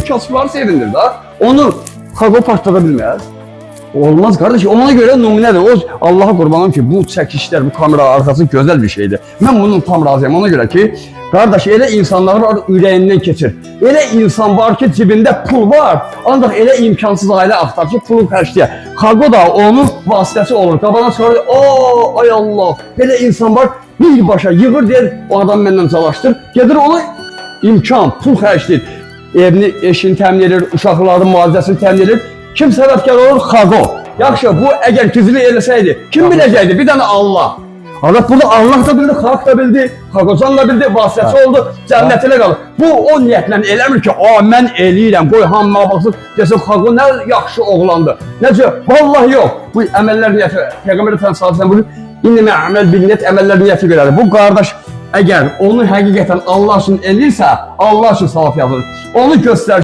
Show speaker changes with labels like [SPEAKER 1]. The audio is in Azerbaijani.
[SPEAKER 1] kasıfları sevindir da. Onu xalq partlada bilməz. Olmaz kardeş. Ona göre numunedir. O Allah'a kurbanım ki bu çekişler, bu kamera arkası güzel bir şeydir. Ben bunun tam razıyım. Ona göre ki kardeş elə insanlar var ürəyindən keçir. Elə insan var ki cibində pul var. Ancaq elə imkansız ailə axtar ki pulu xərcləyə. Xalq da onun vasitəsi olur. Qabana çıxar, ay Allah. Elə insan var birbaşa yığır deyir, o adam məndən çalışdır. Gedir onu imkan, pul xərcləyir. Evini, eşini təmin edir, uşaqların müalicəsini təmin edir. Kim səbəbkar olur? Xalq. Yaxşı, bu əgər gizli eləsəydi, kim biləcəkdi? Bir dənə Allah. Allah burada Allah da bildi, xalq da bildi, Xaqocan da bildi, vasitəçi oldu, cənnətinə qalır. Bu o niyyətlə eləmir ki, mən eləyirəm, qoy hamma baxsın, desin Xaqo nə yaxşı oğlandı. Necə? Vallahi yox. Bu əməllər niyyəti, Peyğəmbər Efendimiz sallallahu əleyhi və səlləm buyurur, "İnnəmə əməl bil-niyyət", əməllər niyyəti görədir. Bu qardaş əgər onu həqiqətən Allah üçün eləyirsə, Allah üçün savab yazılır. Onu göstər